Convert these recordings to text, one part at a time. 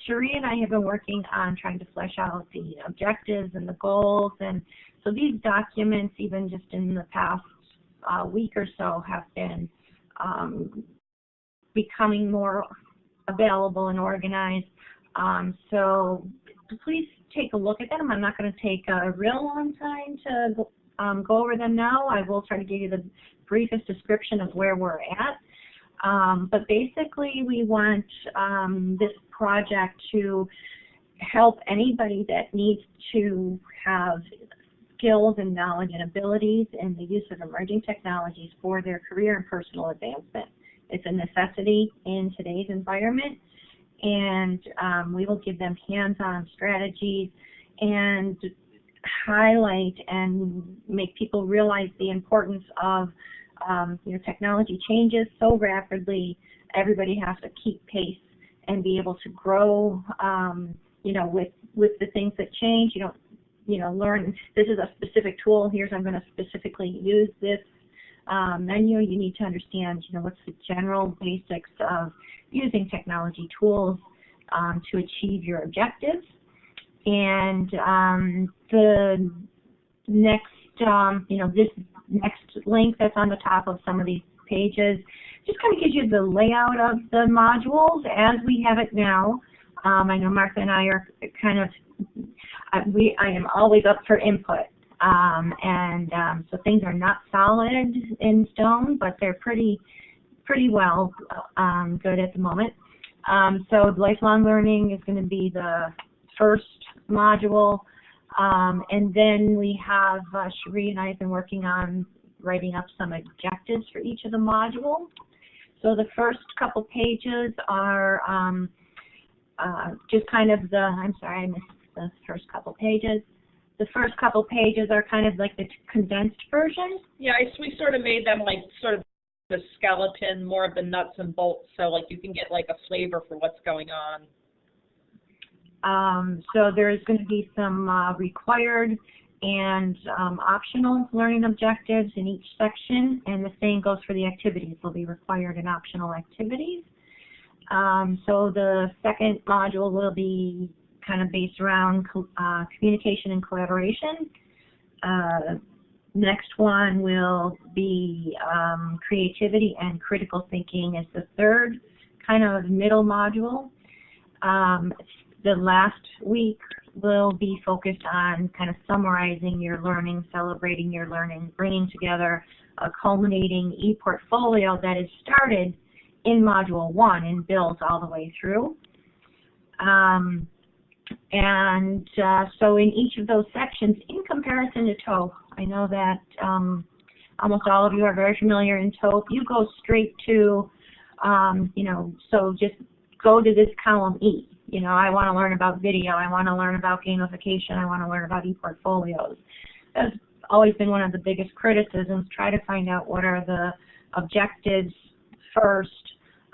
Cherie and I have been working on trying to flesh out the objectives and the goals, and so these documents, even just in the past week or so, have been becoming more available and organized. So please take a look at them. I'm not going to take a real long time to go over them now. I will try to give you the briefest description of where we're at. But basically, we want this project to help anybody that needs to have skills and knowledge and abilities in the use of emerging technologies for their career and personal advancement. It's a necessity in today's environment, and we will give them hands-on strategies and highlight and make people realize the importance of technology changes so rapidly. Everybody has to keep pace and be able to grow, with the things that change. You don't, learn, this is a specific tool, I'm going to specifically use this menu. You need to understand, what's the general basics of using technology tools to achieve your objectives. And the next, this next link that's on the top of some of these pages just kind of gives you the layout of the modules as we have it now. I know Martha and I are kind of, I am always up for input. So things are not solid in stone, but they're pretty well good at the moment. So lifelong learning is going to be the first module. And then we have, Cherie and I have been working on writing up some objectives for each of the modules. So the first couple pages are just kind of I'm sorry, I missed the first couple pages. The first couple pages are kind of like the condensed version. Yeah, we sort of made them like sort of the skeleton, more of the nuts and bolts, so like you can get like a flavor for what's going on. So there's going to be some required and optional learning objectives in each section, and the same goes for the activities. There'll be required and optional activities. So the second module will be kind of based around communication and collaboration. Next one will be creativity and critical thinking as the third kind of middle module. The last week will be focused on kind of summarizing your learning, celebrating your learning, bringing together a culminating e-portfolio that is started in Module 1 and builds all the way through. So in each of those sections, in comparison to TOEFL, I know that almost all of you are very familiar in TOEFL. You go straight to, so just go to this column E. I want to learn about video, I want to learn about gamification, I want to learn about e-portfolios. That's always been one of the biggest criticisms. Try to find out what are the objectives first.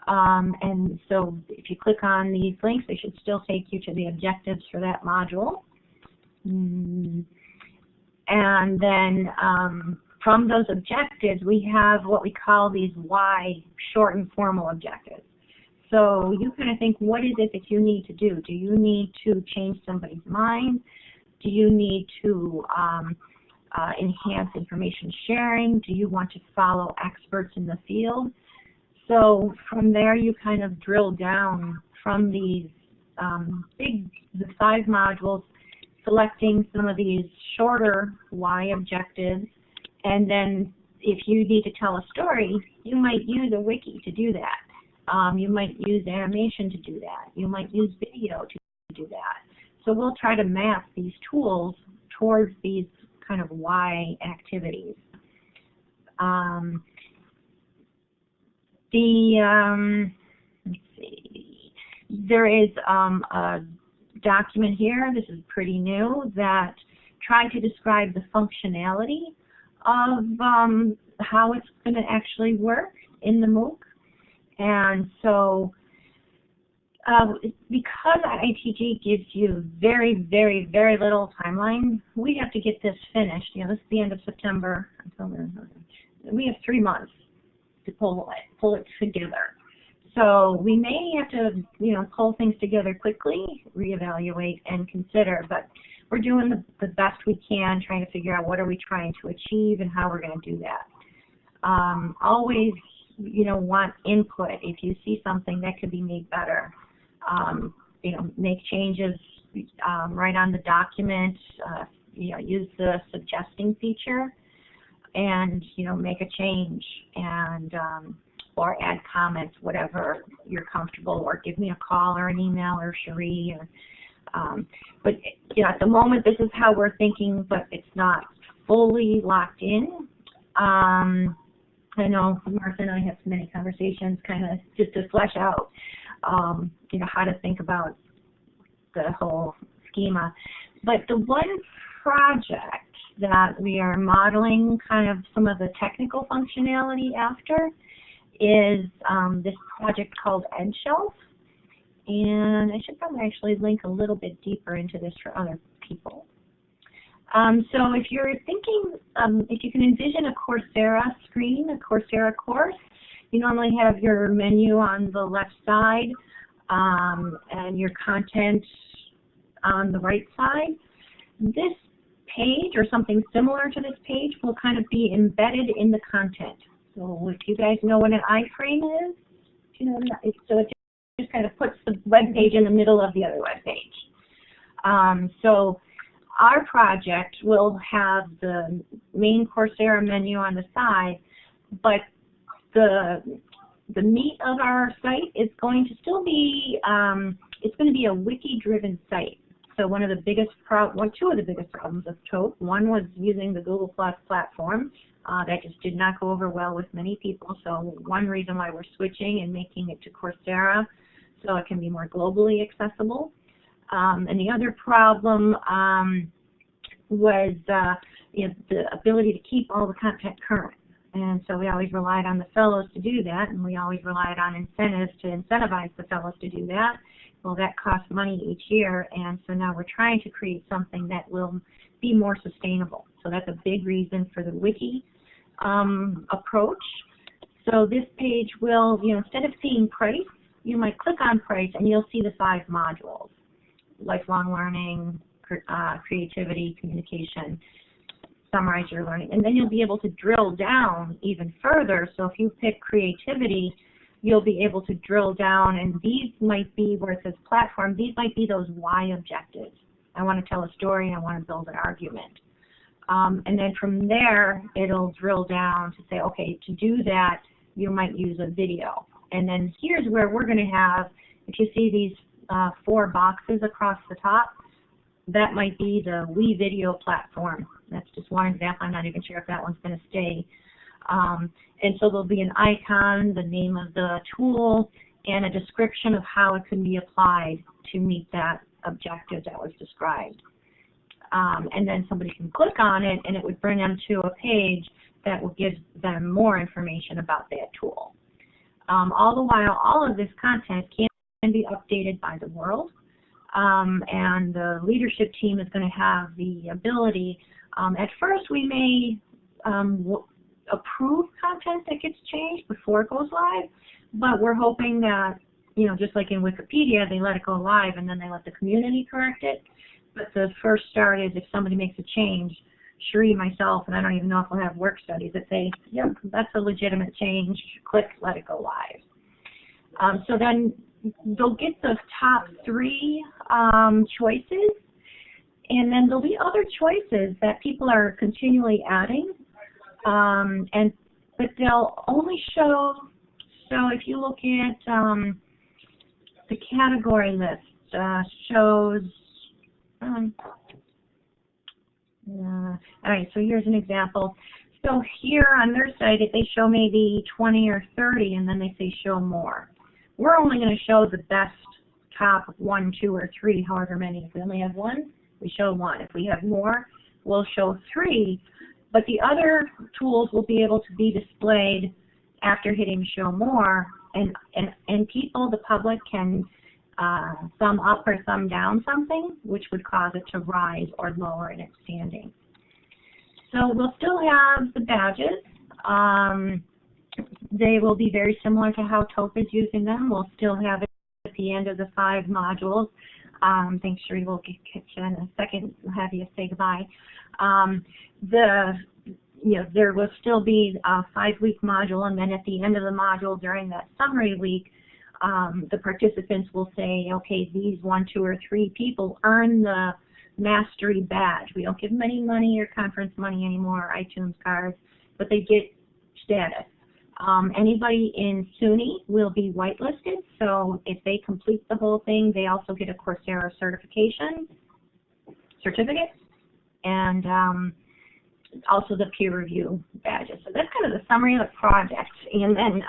And so if you click on these links, they should still take you to the objectives for that module. And then from those objectives, we have what we call these Y, short and formal objectives. So you kind of think, what is it that you need to do? Do you need to change somebody's mind? Do you need to enhance information sharing? Do you want to follow experts in the field? So from there, you kind of drill down from these the 5 modules, selecting some of these shorter Y objectives, and then if you need to tell a story, you might use a wiki to do that. You might use animation to do that. You might use video to do that. So we'll try to map these tools towards these kind of Y activities. Let's see, there is a document here, this is pretty new, that tried to describe the functionality of how it's going to actually work in the MOOC. And so because IITG gives you very, very, very little timeline, we have to get this finished. This is the end of September. We have 3 months to pull it together. So we may have to, pull things together quickly, reevaluate, and consider, but we're doing the best we can, trying to figure out what are we trying to achieve and how we're going to do that. Always, want input. If you see something that could be made better, make changes right on the document, use the suggesting feature, and, make a change, and or add comments, whatever you're comfortable, or give me a call or an email or Cherie. But at the moment, this is how we're thinking, but it's not fully locked in. I know Martha and I have many conversations kind of just to flesh out, how to think about the whole schema. But the one project that we are modeling kind of some of the technical functionality after is this project called EdgeShelf. And I should probably actually link a little bit deeper into this for other people. So if you're thinking, if you can envision a Coursera screen, a Coursera course, you normally have your menu on the left side and your content on the right side. This page, or something similar to this page, will kind of be embedded in the content. So if you guys know what an iframe is, so it just kind of puts the web page in the middle of the other web page. So our project will have the main Coursera menu on the side, but the meat of our site is going to still be, it's going to be a wiki-driven site. So two of the biggest problems of TOEP, one was using the Google Plus platform. That just did not go over well with many people. So one reason why we're switching and making it to Coursera, so it can be more globally accessible. And the other problem was the ability to keep all the content current. And so we always relied on the fellows to do that, and we always relied on incentives to incentivize the fellows to do that. Well, that costs money each year, and so now we're trying to create something that will be more sustainable. So that's a big reason for the wiki approach. So this page will, instead of seeing price, you might click on price and you'll see the 5 modules: lifelong learning, creativity, communication, summarize your learning. And then you'll be able to drill down even further. So if you pick creativity, you'll be able to drill down, and these might be, where it says platform, these might be those why objectives. I want to tell a story, I want to build an argument. And then from there, it'll drill down to say, okay, to do that, you might use a video. And then here's where we're going to have, if you see these 4 boxes across the top, that might be the We Video platform. That's just one example. I'm not even sure if that one's going to stay. And so there'll be an icon, the name of the tool, and a description of how it can be applied to meet that objective that was described. And then somebody can click on it, and it would bring them to a page that will give them more information about that tool. All the while, all of this content can be updated by the world, and the leadership team is going to have the ability. At first, we may approve content that gets changed before it goes live, but we're hoping that, just like in Wikipedia, they let it go live and then they let the community correct it. But the first start is if somebody makes a change, Cherie, myself, and I don't even know if we'll have work studies that say, yep, that's a legitimate change, click, let it go live. So then they'll get the top 3 choices, and then there'll be other choices that people are continually adding, but they'll only show, so if you look at the category list, shows, all right, so here's an example. So here on their site, they show maybe 20 or 30, and then they say show more. We're only going to show the best top 1, 2, or 3, however many. If we only have 1, we show 1. If we have more, we'll show 3. But the other tools will be able to be displayed after hitting show more, and people, the public, can thumb up or thumb down something, which would cause it to rise or lower in its standing. So we'll still have the badges. They will be very similar to how TOEFL is using them. We'll still have it at the end of the 5 modules. Thanks, Sheree. We'll get you in a second. We'll have you say goodbye. There will still be a 5-week module, and then at the end of the module during that summary week, the participants will say, okay, these 1, 2, or 3 people earn the mastery badge. We don't give them any money or conference money anymore, iTunes cards, but they get status. Anybody in SUNY will be whitelisted, so if they complete the whole thing, they also get a Coursera certificate, and also the peer review badges. So that's kind of the summary of the project. And then